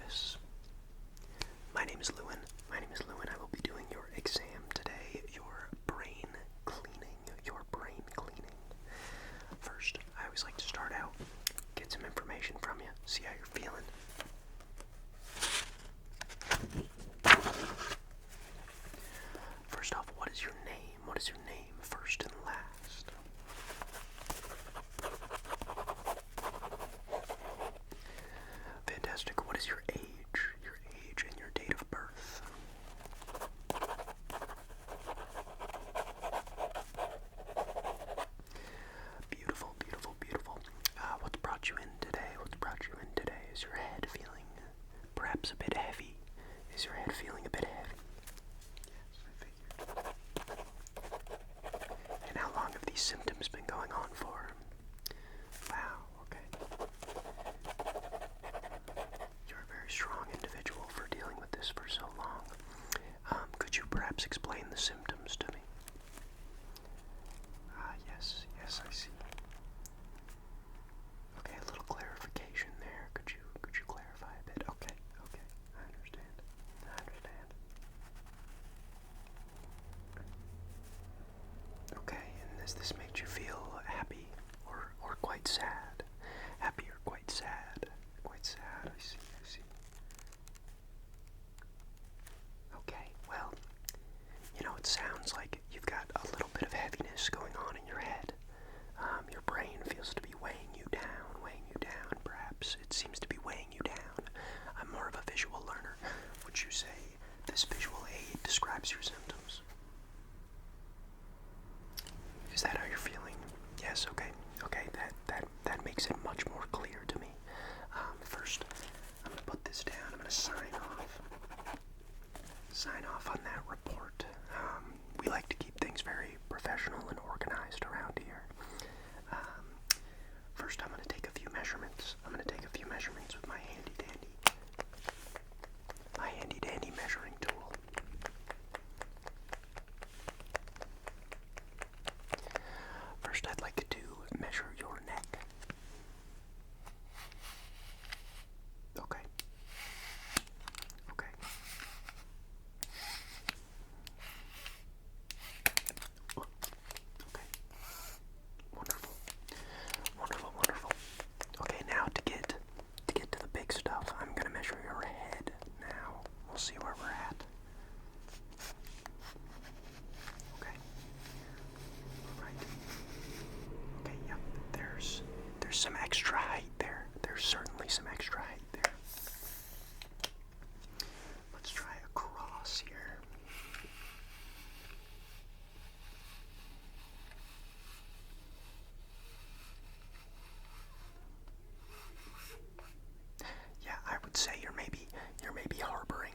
Roffus. My name is Lewin. I will be doing your exam today, your brain cleaning. First, I always like to start out, get some information from you, see how you're feeling. First off, what is your name? What is your name, first and last? Fantastic. What is your age? Your age and your date of birth. Beautiful. What's brought you in today? Is your head feeling perhaps a bit heavy? Is your head feeling a bit heavy? Yes, I figured. And how long have these symptoms been going on for? Wow, okay. You're a very strong individual for dealing with this for so long. Could you perhaps explain the symptoms to me? Yes, I see. Okay, a little clarification there. Could you clarify a bit? Okay, I understand. Okay, and has this made you feel happy or quite sad? Happy or quite sad? Quite sad, I see. Okay, well, it sounds like you've got a little bit of heaviness going on in your head. Your brain feels to be weighing you down, perhaps. It seems to be weighing you down. I'm more of a visual learner. Would you say this visual aid describes your symptoms? Is that how you're feeling? Yes, okay, that makes it much more clear to me. First, I'm going to put this down. I'm going to sign off on that report. We like to keep things very professional and organized around here. First, I'm going to take a few measurements. With my handy dandy measuring tool. First, I'd like to measure your neck. Okay. Okay. Wonderful. Okay, now to get to the big stuff, I'm gonna measure your head now. We'll see where we're at. Okay. Right. Okay, yep. There's some extra height there. There's certainly some extra height there. Let's try across here. Yeah, I would say you're maybe harboring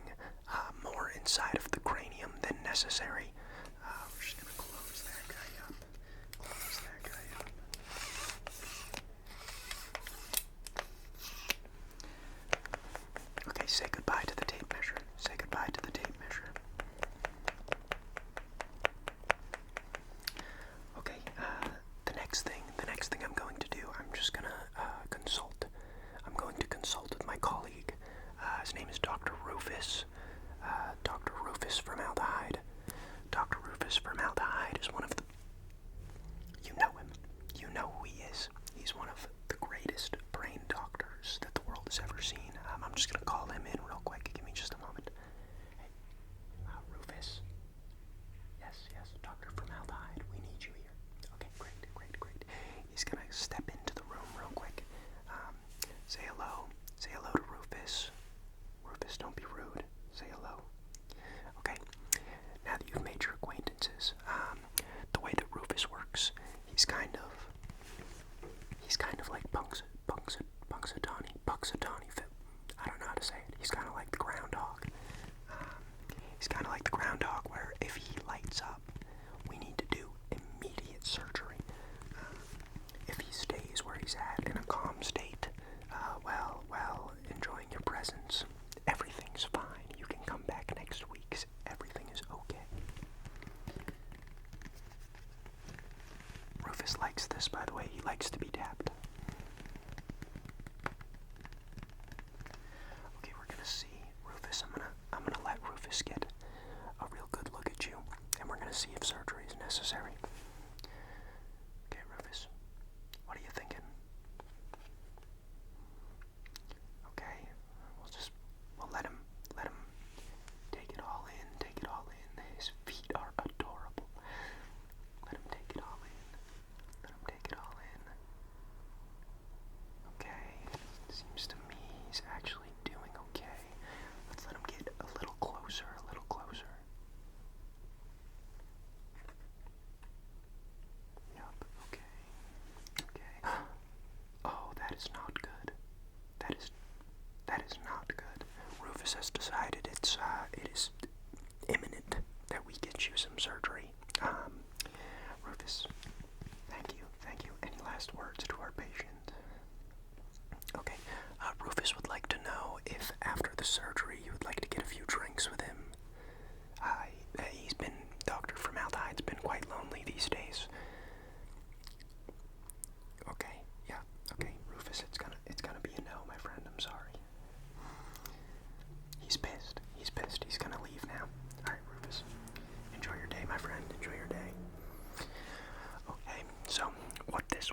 more inside of the cranium than necessary. We're just gonna close that guy up. Okay, say goodbye to the tape measure. Okay, the next thing I'm going to do, I'm just gonna consult. I'm going to consult with my colleague. His name is Dr. Roffus. Dr. Roffus Formaldehyde. Dr. Roffus Formaldehyde is one of the... You know him. You know who he is. He's one of the greatest brain doctors that the world has ever seen. I'm just going to call him in real quick. Give me just a moment. Hey, Roffus. Yes, Dr. Formaldehyde. We need you here. Okay, great. He's going to step into the room real quick. Say hello. Say hello to Roffus. Roffus, don't be rude. Say hello. Okay. Now that you've made your acquaintances, the way that Roffus works, he's kind of like Punxsutawney. I don't know how to say it. He's kind of like the groundhog. Where if he lights up, we need to do immediate surgery. If he stays where he's at in a calm state, while enjoying your presence, everything's fine. You can come back next week. Everything is okay. Roffus likes this, by the way. He likes to be tapped. Okay, we're gonna That is not good. That is not good. Roffus has decided it is imminent that we get you some surgery. Roffus, thank you. Any last words to our patient? Okay, Roffus would like to know if after the surgery you would like to get a few drinks with him. He's been, Dr. Formaldehyde's been quite lonely these days. Okay, yeah, okay, Roffus, it's gonna be a no, my friend, I'm sorry. He's pissed, he's gonna leave now. Alright, Roffus, enjoy your day, my friend, enjoy your day. Okay, so what this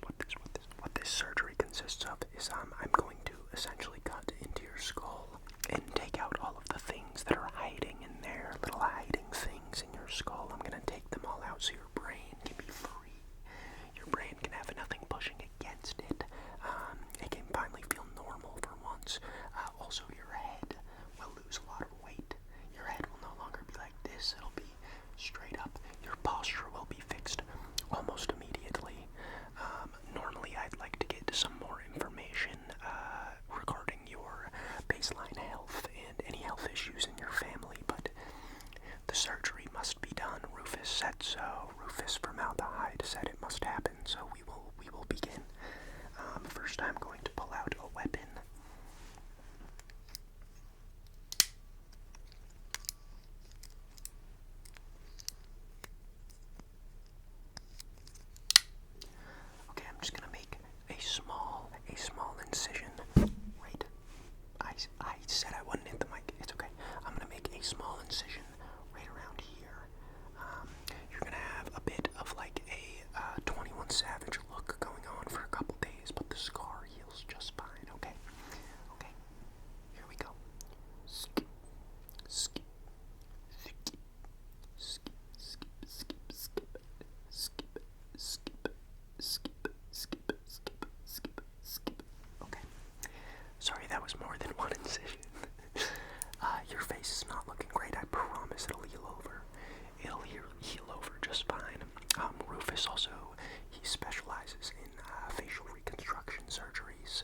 surgery consists of is I'm going to essentially cut into your skull and take out all of the things that are hiding in there, little hiding things in your skull. I'm gonna take them all out so your brain can be free. Your brain can have nothing pushing against it. It can finally feel normal for once. Also, your head will lose a lot of weight. Your head will no longer be like this. It'll be straight up. Your posture will be fixed almost immediately. Normally, I'd like to get some more information regarding your baseline health and any health issues in your family, but the surgery must be done. Roffus said so. Roffus Formaldehyde said it must happen, so we will begin. First, I'm going to pull out a weapon. Okay, I'm just gonna make a small incision. Right. I said I wouldn't hit the mic. It's okay. I'm gonna make a small incision right around here. You're gonna have a bit of like a 21 Savage look going on for a couple days, but the scar heals just fine. Okay. Okay. Here we go. Skip, skip, skip, skip, skip, skip, skip, skip, skip, skip, skip, skip, skip, skip. Okay. Sorry, that was more than one incision. Your face is not looking great. I promise it'll heal over. It'll heal over just fine. Roffus also, he specializes in facial reconstruction surgeries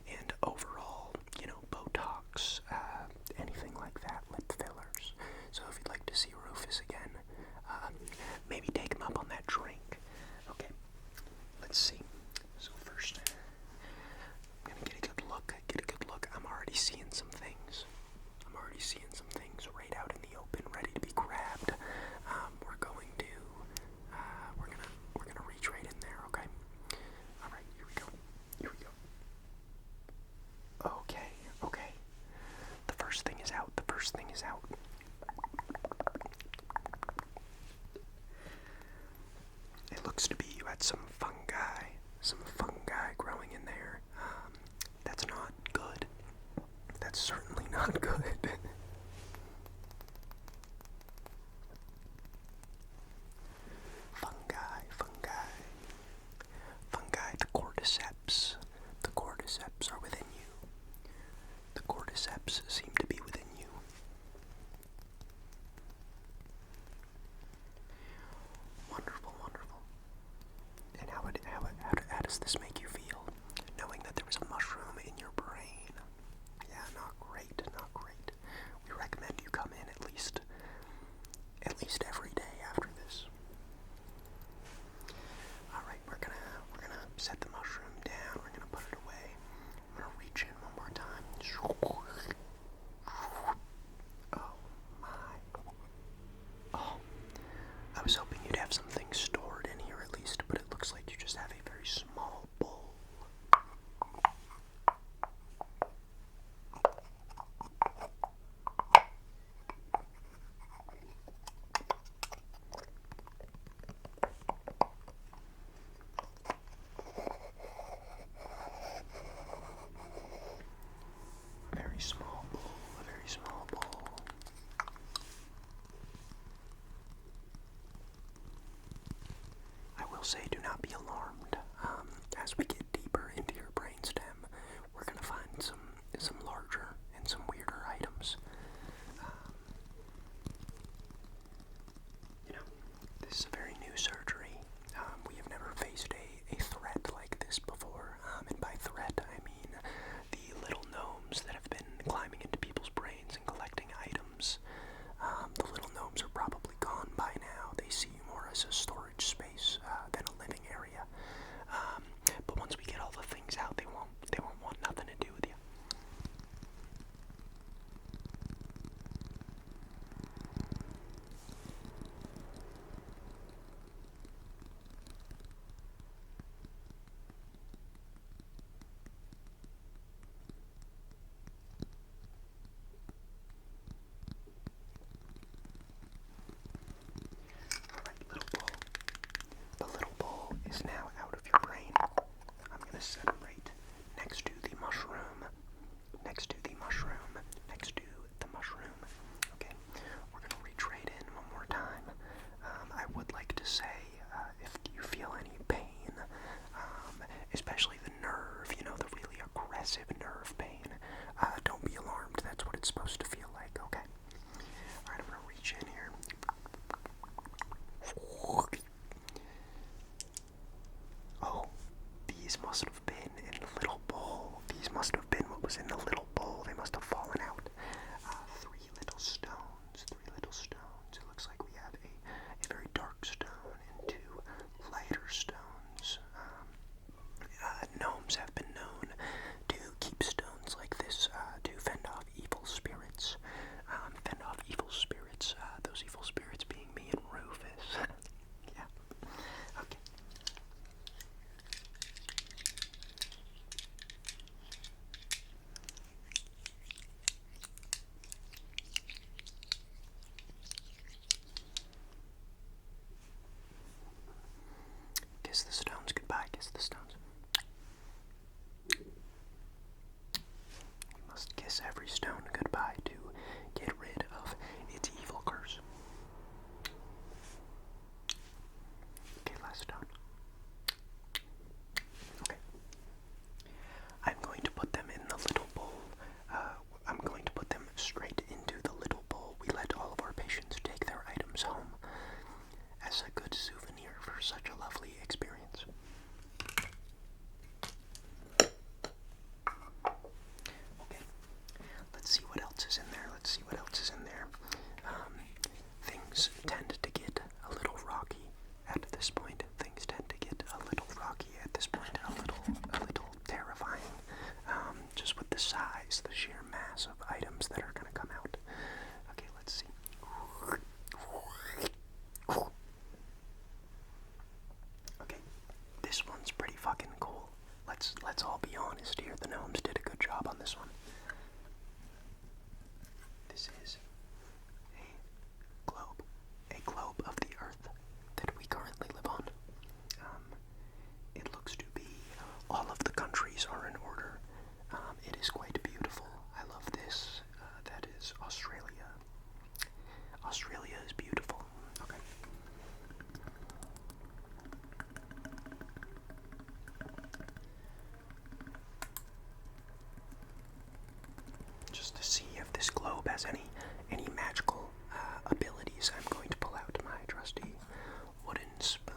and overall, Botox, anything like that, lip fillers. So if you'd like to see Roffus again, maybe take him up on that drink. Okay, let's see. So first, I'm gonna get a good look. I'm already seeing some things. Right out in the open massive nerve pain. Don't be alarmed, that's what it's supposed to feel like, okay? Alright, I'm gonna reach in here. Oh, these must have been in the little bowl. These must have been what was in the little bowl. They must have fallen out. 3 little stones. 3 little stones. It looks like we have a very dark stone and 2 lighter stones. Gnomes have been known to keep stones like this to fend off evil spirits. Those evil spirits being me and Roffus. Yeah. Okay. Kiss the stones goodbye, kiss the stones. We must kiss every stone goodbye to get rid of its evil curse. Okay, last stone. Okay. I'm going to put them in the little bowl. I'm going to put them straight into the little bowl. We let all of our patients take their items home as a good souvenir for such a lovely experience. Okay, let's see what else is in there. Things tend to get a little rocky at this point. A little terrifying. Just with the size, the sheer mass of items that are going to come out. Okay, let's see. Okay, this one's pretty fucking cool. Let's all be honest here. The gnomes did a good job on this one. This is a globe of the Earth that we currently live on. It looks to be all of the countries are in order. It is quite beautiful. I love this. That is Australia. Australia is beautiful. Okay. Just to see if this globe has any magical abilities, I'm going to pull out my trusty wooden spoon.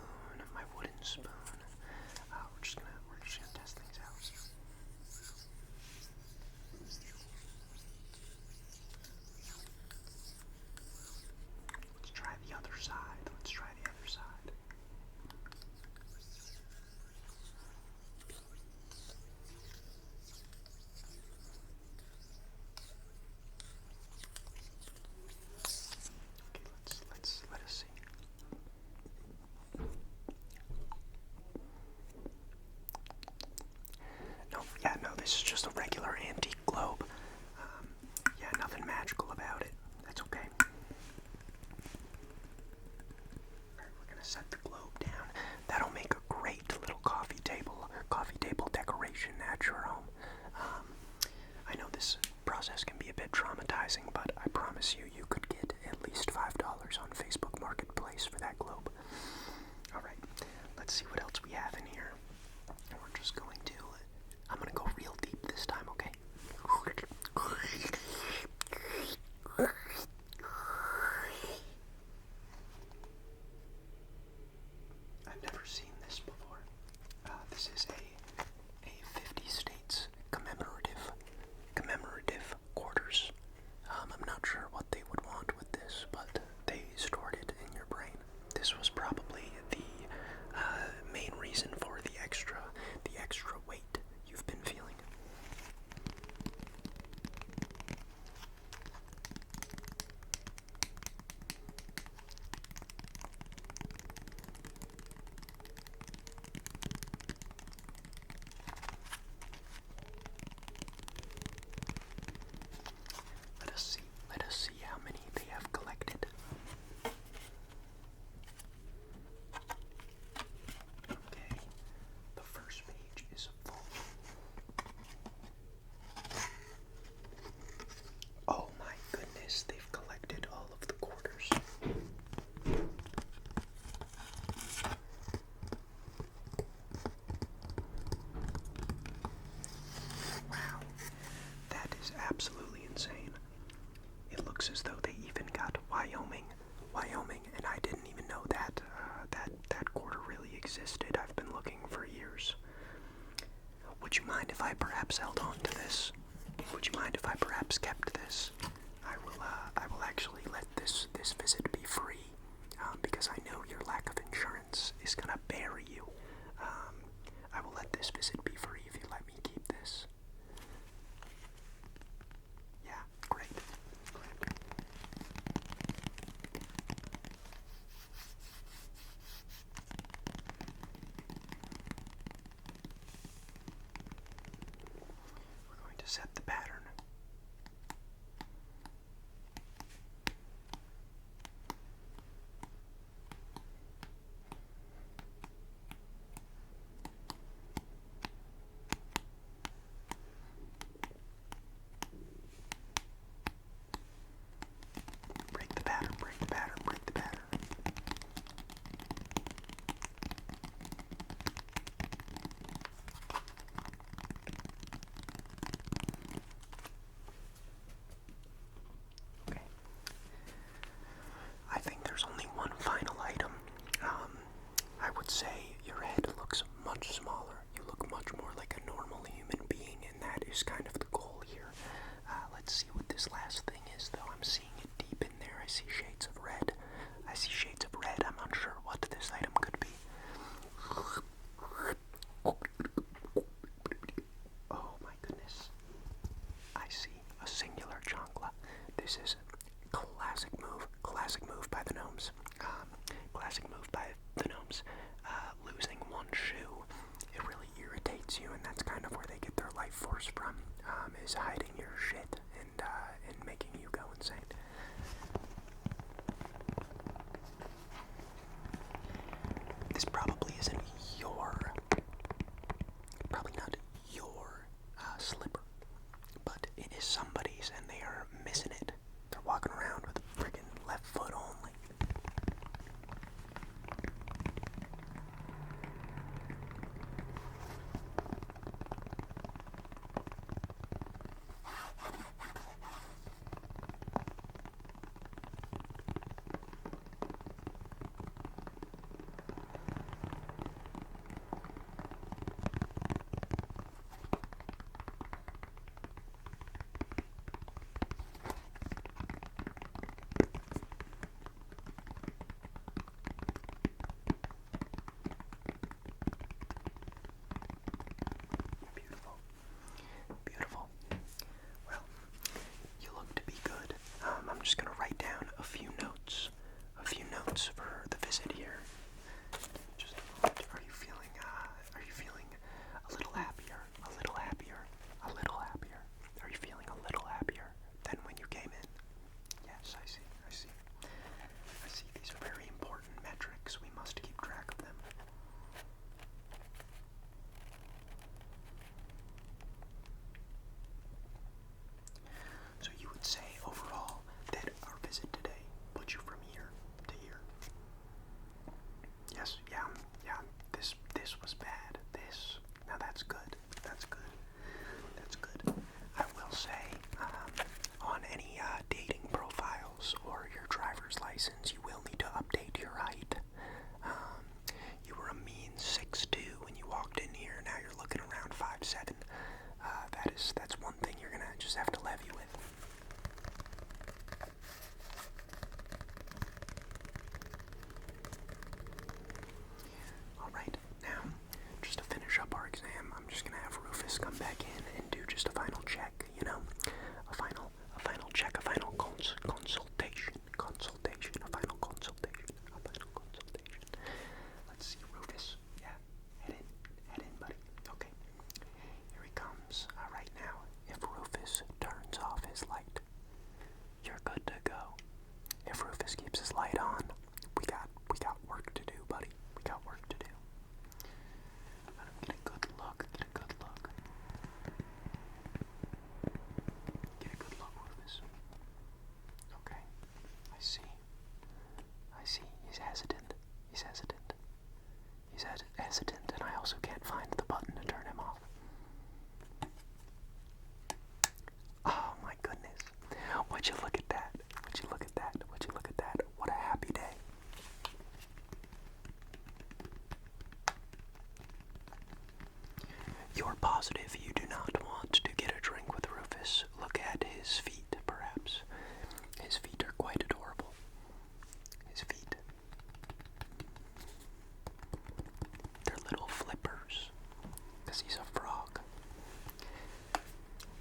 We're just gonna test things out. Let's try the other side. Okay, let us see. No, this is just a regular antique globe. Yeah, nothing magical about it. That's okay. Alright, we're gonna set the globe down. That'll make a great little coffee table decoration at your home. I know this process can be a bit traumatizing, but I promise you could get at least $5 on Facebook Marketplace for that globe. Alright, let's see what else we have in here. We're just going to... I'm gonna go real deep this time, okay? I've never seen this before. This is a 50 states commemorative quarters. I'm not sure what they would want with this, but they stored it in your brain. This was probably the main reason for the extra weight absolutely insane. It looks as though they even got Wyoming, and I didn't even know that that quarter really existed. I've been looking for years. Would you mind if I perhaps held on to this? Would you mind if I perhaps kept this? I will actually let this visit be free, because I know your lack of insurance is gonna bury you. I will let this visit be free if you let me keep this. Yeah, great. We're going to set the pattern. Break the pattern, break the pattern, break the pattern. Okay. I think there's only one final item. I would say your head looks much smaller. You look much more like a normal human being, and that is kind of the goal here. Let's see what this last thing is, though. I'm seeing it deep in there. I see shades of red. I see shades of red. I'm unsure what this item could be. Oh my goodness. I see a singular chancla. This is classic move by the gnomes. Classic move by the gnomes. Losing one shoe, it really irritates you, and that's kind of where they get their life force from, is hiding your shit and making you go insane. This probably isn't probably not your slipper, but it is somebody's, and they are missing it. They're walking around with a friggin' left foot only. Beautiful. Well, you look to be good. I'm just gonna write down a few notes for the visit here. Just a moment. Are you feeling a little happier? A little happier? A little happier? Are you feeling a little happier than when you came in? Yes, I see. These are very important metrics. We must keep track of them. So you would say overall that our visit today put you from here to here? Yes, yeah. This was bad. Now that's good. That's good. I will say, on any dating profiles or your driver's license, you will need to update your height. You were a mean 6'2" when you walked in here. Now you're looking around 5'7". That's one thing you're gonna just have to levy with. Alright, now, just to finish up our exam, I'm just gonna have Roffus come back in and do just a final check, a final check, a final consultation, a final consultation. Let's see, Roffus, yeah, head in, buddy, okay, here he comes. Alright, now, if Roffus turns off his light, you're good to go. If Roffus keeps his light on, we got work to do, buddy. We got work to do. Let him get a good look. positive you do not want to get a drink with Roffus, look at his feet, perhaps. His feet are quite adorable. His feet. They're little flippers, because he's a frog.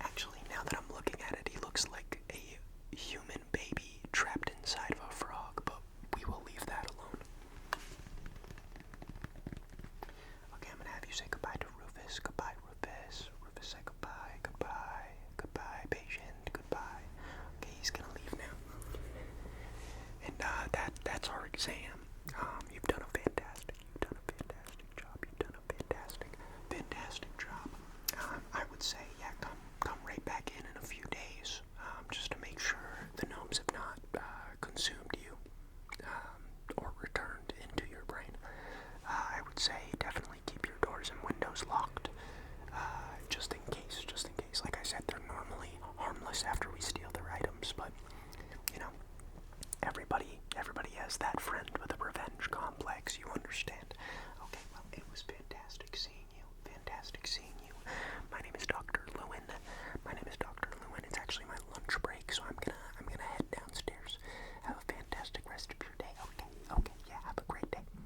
Actually, now that I'm looking at it, he looks like a human baby trapped inside of a frog, but we will leave that alone. Okay, I'm gonna have you say goodbye to Roffus. Goodbye, Roffus. Roffus, say goodbye, goodbye, goodbye, patient, goodbye. Okay, he's gonna leave now. And that's our exam. You've done a fantastic job. You've done a fantastic job. I would say, yeah, come right back in a few days, just to make sure the gnomes have not consumed you, or returned into your brain. I would say definitely keep your doors and windows locked, just in case. Like I said, they're normally harmless after we steal their items, but, you know, everybody has that friend with a revenge complex, you understand.